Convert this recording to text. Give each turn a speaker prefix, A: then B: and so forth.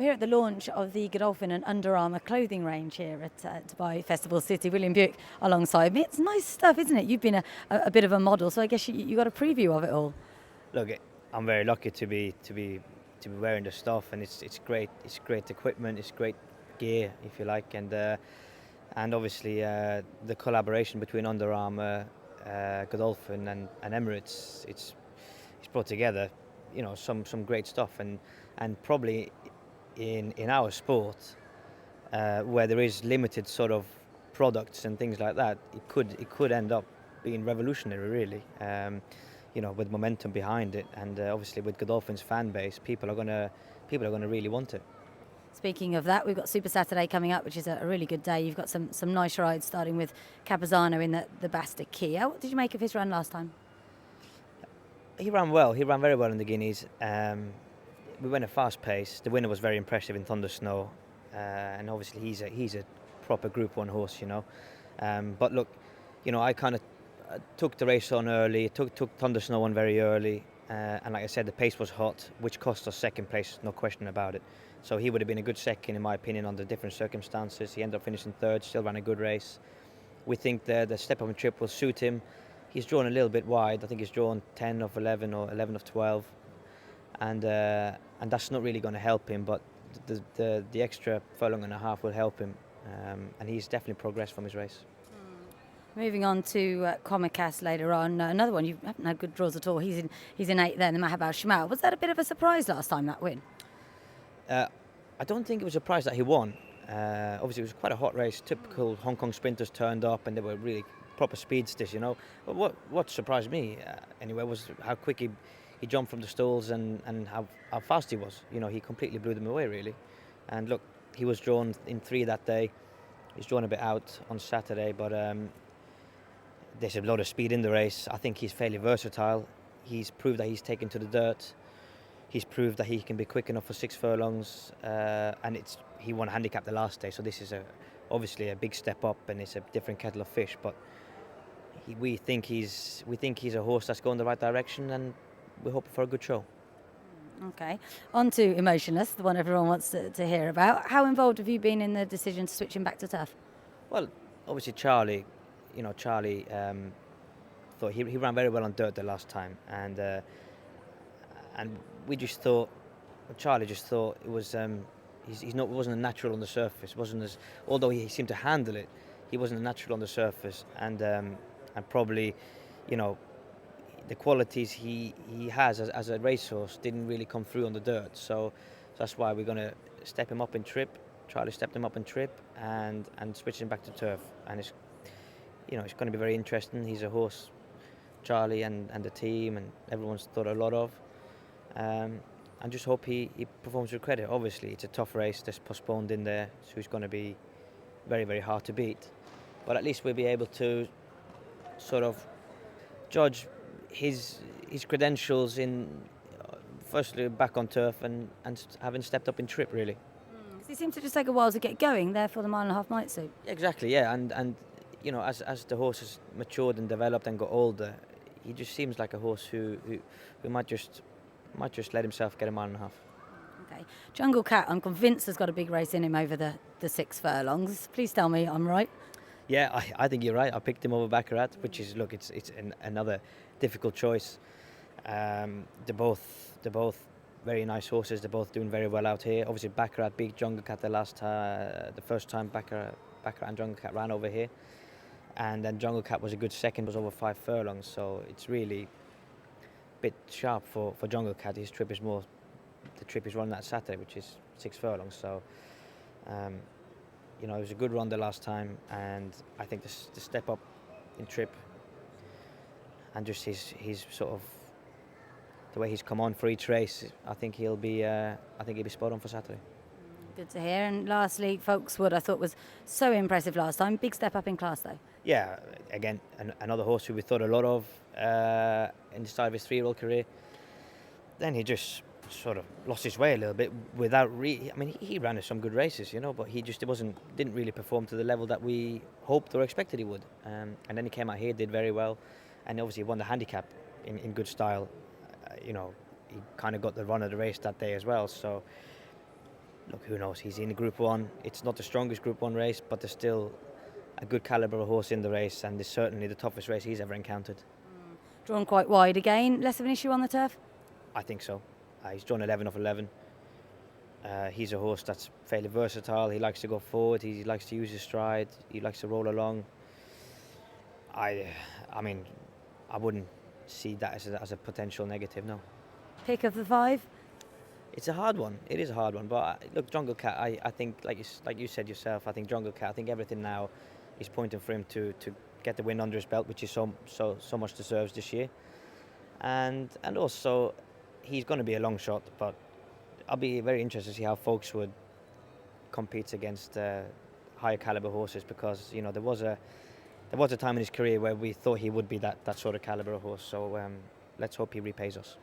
A: We're here at the launch of the Godolphin and Under Armour clothing range here at Dubai Festival City. William Buick alongside me. It's nice stuff, isn't it? You've been a bit of a model, so I guess you got a preview of it all.
B: Look, I'm very lucky to be wearing the stuff, and it's great. It's great equipment. It's great gear, if you like, and obviously the collaboration between Under Armour, Godolphin, and Emirates. It's brought together, some great stuff, and probably in our sport, where there is limited sort of products and things like that, it could end up being revolutionary, really. With momentum behind it, and obviously with Godolphin's fan base, people are gonna really want it.
A: Speaking of that, we've got Super Saturday coming up, which is a really good day. You've got some nice rides, starting with Capizano in the Basta Kia. What did you make of his run last time?
B: He ran well. He ran very well in the Guineas. We went at fast pace. The winner was very impressive in Thunder Snow, and obviously he's a proper Group 1 horse, But look, I kind of took the race on early. Took Thunder Snow on very early, and like I said, the pace was hot, which cost us second place, no question about it. So he would have been a good second, in my opinion, under different circumstances. He ended up finishing third, still ran a good race. We think the step up and trip will suit him. He's drawn a little bit wide. I think he's drawn 10 of 11 or 11 of 12, and that's not really going to help him. But the extra furlong and a half will help him, and he's definitely progressed from his race.
A: Moving on to Comicas later on, another one you haven't had good draws at all. He's in 8th there, the Mahabal Shamal. Was that a bit of a surprise last time, that win?
B: I don't think it was a surprise that he won. Obviously, it was quite a hot race. Typical Hong Kong sprinters turned up, and they were really proper speedsters, But what surprised me, anyway, was how quick he jumped from the stalls and how fast he was. He completely blew them away, really. And look, he was drawn in 3 that day. He's drawn a bit out on Saturday, but there's a lot of speed in the race. I think he's fairly versatile. He's proved that he's taken to the dirt. He's proved that he can be quick enough for 6 furlongs, and he won a handicap the last day. So this is obviously a big step up, and it's a different kettle of fish. But we think he's a horse that's going the right direction, and we're hoping for a good show.
A: Okay, on to Emotionless, the one everyone wants to hear about. How involved have you been in the decision to switch him back to turf?
B: Well, obviously Charlie thought he ran very well on dirt the last time, and we just thought, Charlie just thought it was wasn't a natural on the surface. Although he seemed to handle it, he wasn't a natural on the surface, and probably, the qualities he has as a racehorse didn't really come through on the dirt. So that's why we're going to step him up in trip. Charlie stepped him up in trip and switch him back to turf, and it's going to be very interesting. He's a horse Charlie and the team and everyone's thought a lot of. And just hope he performs with credit. Obviously, it's a tough race. There's postponed in there, so it's going to be very, very hard to beat. But at least we'll be able to sort of judge his credentials in firstly back on turf and having stepped up in trip, really.
A: He seems to just take a while to get going, therefore the 1.5 might suit.
B: Exactly, yeah, and as the horse has matured and developed and got older, he just seems like a horse who might just let himself get a 1.5 miles.
A: Okay, Jungle Cat, I'm convinced has got a big race in him over the 6 furlongs. Please tell me I'm right.
B: Yeah, I think you're right. I picked him over Baccarat, which is, look, it's another difficult choice. They're both very nice horses. They're both doing very well out here. Obviously, Baccarat beat Jungle Cat the first time Baccarat and Jungle Cat ran over here, and then Jungle Cat was a good second, was over 5 furlongs. So it's really a bit sharp for Jungle Cat. His trip is more the trip he's running that Saturday, which is 6 furlongs. So. It was a good run the last time, and I think the step up in trip and just his sort of the way he's come on for each race, I think he'll be spot on for Saturday.
A: Good to hear. And lastly, Folkswood, I thought was so impressive last time. Big step up in class though.
B: Yeah, again, another horse who we thought a lot of in the start of his 3-year-old career. Then he just sort of lost his way a little bit without he ran some good races, but he just didn't really perform to the level that we hoped or expected he would, and then he came out here, did very well, and obviously won the handicap in good style. He kind of got the run of the race that day as well. So look, who knows? He's in Group 1. It's not the strongest Group 1 race, but there's still a good calibre of horse in the race, and it's certainly the toughest race he's ever encountered.
A: Drawn quite wide again. Less of an issue on the turf?
B: I think so. He's drawn 11 off 11. He's a horse that's fairly versatile. He likes to go forward. He likes to use his stride. He likes to roll along. I mean, I wouldn't see that as a potential negative, no.
A: Pick of the 5?
B: It's a hard one. It is a hard one. But look, Jungle Cat, I think, like you said yourself, I think Jungle Cat, I think everything now is pointing for him to get the win under his belt, which he so much deserves this year. And also, he's going to be a long shot, but I'll be very interested to see how folks would compete against higher caliber horses, because there was a time in his career where we thought he would be that sort of caliber of horse. So let's hope he repays us.